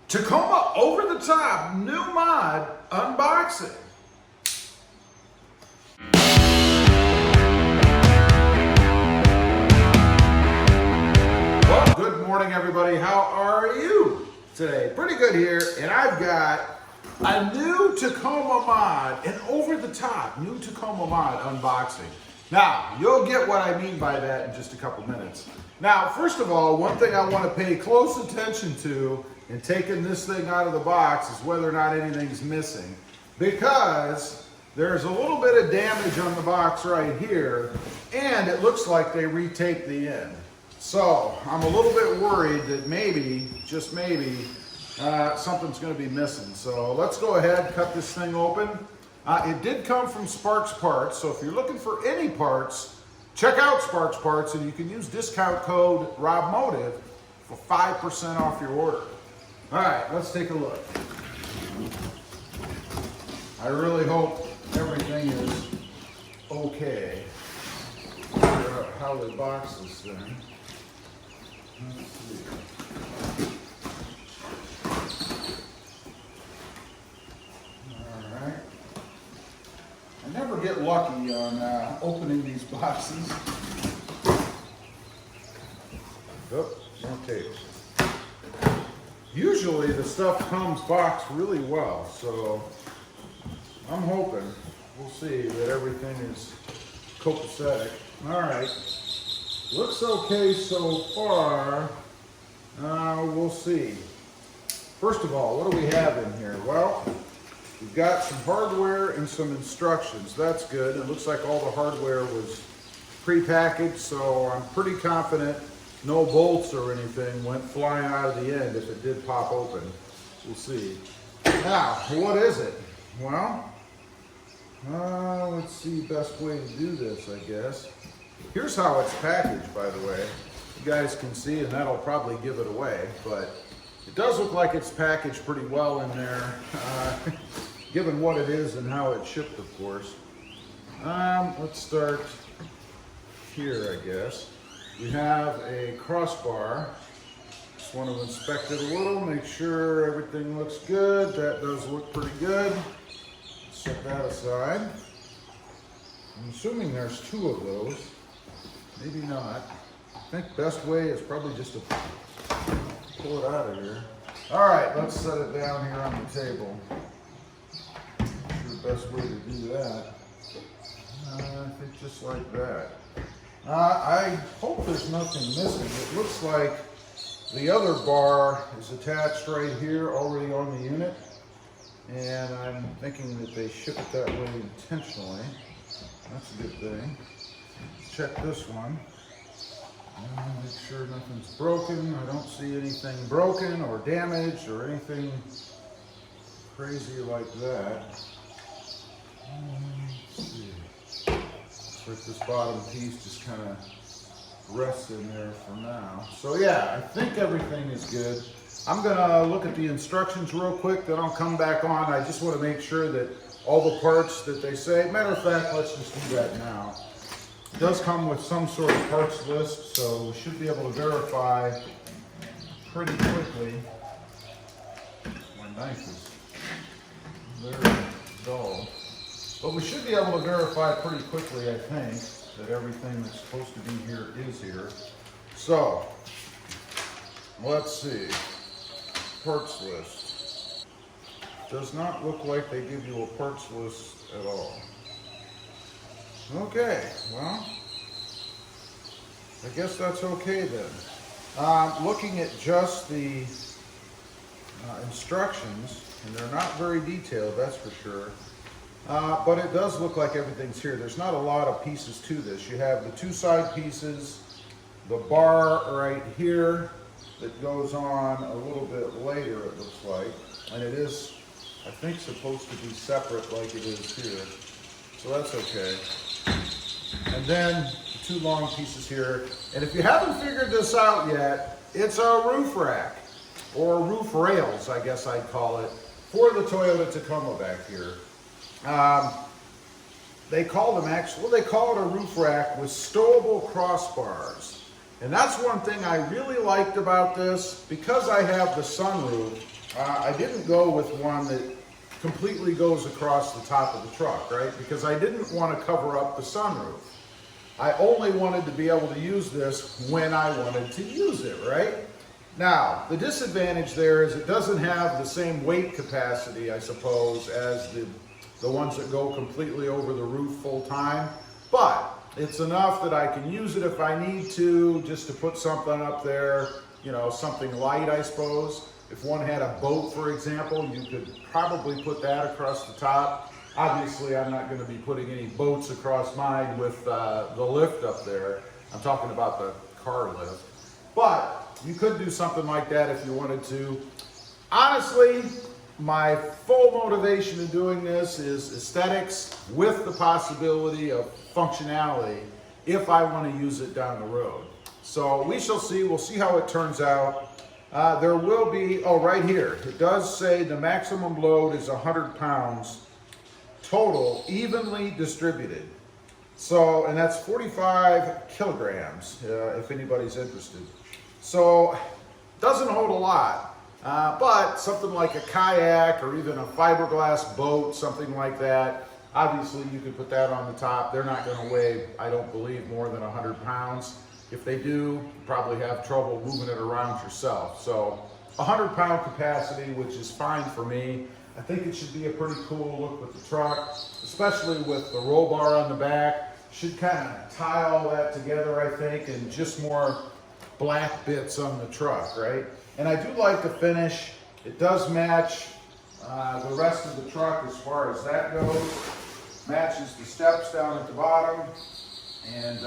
Tacoma over-the-top new mod unboxing. Well, good morning everybody. How are you today? Pretty good here, and I've got a new Tacoma mod, an over-the-top new Tacoma mod unboxing. Now, you'll get what I mean by that in just a couple minutes. Now, first of all, one thing I want to pay close attention to in taking this thing out of the box is whether or not anything's missing. Because there's a little bit of damage on the box right here, and it looks like they retaped the end. So, I'm a little bit worried that maybe, just maybe, something's going to be missing. So, let's go ahead and cut this thing open. It did come from Sparks Parts, so if you're looking for any parts, check out Sparks Parts, and you can use discount code RobMotive for 5% off your order. All right, let's take a look. I really hope everything is okay. Figure out how they box this thing. Let's see. All right. I never get lucky on opening these boxes. Oh, okay. Usually the stuff comes boxed really well, so I'm hoping, we'll see, that everything is copacetic. All right, looks okay so far. We'll see. First of all, what do we have in here? Well, we've got some hardware and some instructions. That's good. It looks like all the hardware was pre-packaged, so I'm pretty confident no bolts or anything went flying out of the end if it did pop open. We'll see. Now, what is it? Well, let's see, best way to do this, I guess. Here's how it's packaged, by the way. You guys can see, and that'll probably give it away, but it does look like it's packaged pretty well in there, given what it is and how it's shipped, of course. Let's start here, I guess. We have a crossbar. Just want to inspect it a little, make sure everything looks good. That does look pretty good. Set that aside. I'm assuming there's two of those. Maybe not. I think best way is probably just to pull it out of here. All right, let's set it down here on the table. Not sure the best way to do that. I think just like that. I hope there's nothing missing. It looks like the other bar is attached right here already on the unit, and I'm thinking that they ship it that way intentionally. That's a good thing. Let's check this one. Make sure nothing's broken. I don't see anything broken or damaged or anything crazy like that. Let's see. Looks like this bottom piece just kind of rests in there for now. So yeah, I think everything is good. I'm gonna look at the instructions real quick, then I'll come back on. I just want to make sure that all the parts that they say, matter of fact, let's just do that now. It does come with some sort of parts list, so we should be able to verify pretty quickly. My knife is very dull. But we should be able to verify pretty quickly, I think, that everything that's supposed to be here is here. So, let's see. Parts list. Does not look like they give you a parts list at all. Okay, well, I guess that's okay then. Looking at just the instructions, and they're not very detailed, that's for sure. But it does look like everything's here. There's not a lot of pieces to this. You have the two side pieces, the bar right here that goes on a little bit later, it looks like. And it is, I think, supposed to be separate like it is here. So that's okay. And then the two long pieces here. And if you haven't figured this out yet, it's a roof rack, or roof rails, I guess I'd call it, for the Toyota Tacoma back here. They call them they call it a roof rack with stowable crossbars. And that's one thing I really liked about this. Because I have the sunroof, I didn't go with one that completely goes across the top of the truck, right? Because I didn't want to cover up the sunroof. I only wanted to be able to use this when I wanted to use it, right? Now, the disadvantage there is it doesn't have the same weight capacity, I suppose, as the ones that go completely over the roof full time, but it's enough that I can use it if I need to, just to put something up there, you know, something light, I suppose. If one had a boat, for example, you could probably put that across the top. Obviously, I'm not going to be putting any boats across mine with the lift up there. I'm talking about the car lift. But you could do something like that if you wanted to. Honestly, my full motivation in doing this is aesthetics with the possibility of functionality if I want to use it down the road. So we shall see. We'll see how it turns out. There will be, oh, right here, it does say the maximum load is 100 pounds total, evenly distributed. So, and that's 45 kilograms, if anybody's interested. So, doesn't hold a lot, but something like a kayak or even a fiberglass boat, something like that, obviously you could put that on the top. They're not going to weigh, I don't believe, more than 100 pounds. If they do, you probably have trouble moving it around yourself. So 100-pound capacity, which is fine for me. I think it should be a pretty cool look with the truck, especially with the roll bar on the back. Should kind of tie all that together, I think, and just more black bits on the truck, right? And I do like the finish. It does match the rest of the truck as far as that goes. Matches the steps down at the bottom, and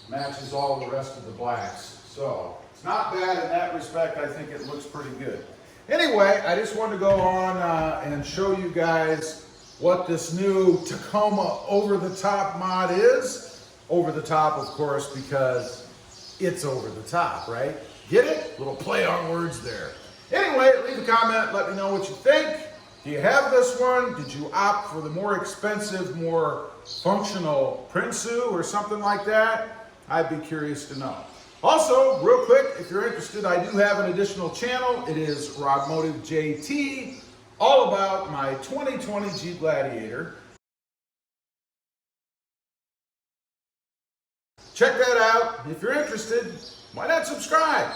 matches all the rest of the blacks. So it's not bad in that respect. I think it looks pretty good. Anyway, I just wanted to go on and show you guys what this new Tacoma over-the-top mod is. Over the top, of course, because it's over the top, right? Get it? Little play on words there. Anyway, leave a comment. Let me know what you think. Do you have this one? Did you opt for the more expensive, more functional Prinsu or something like that? I'd be curious to know. Also, real quick, if you're interested, I do have an additional channel. It is RobMotive JT, all about my 2020 Jeep Gladiator. Check that out. If you're interested, why not subscribe?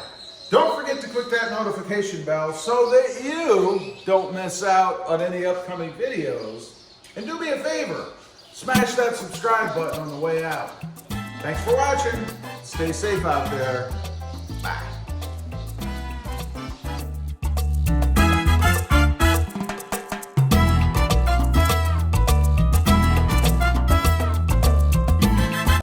Don't forget to click that notification bell so that you don't miss out on any upcoming videos. And do me a favor, smash that subscribe button on the way out. Thanks for watching. Stay safe out there.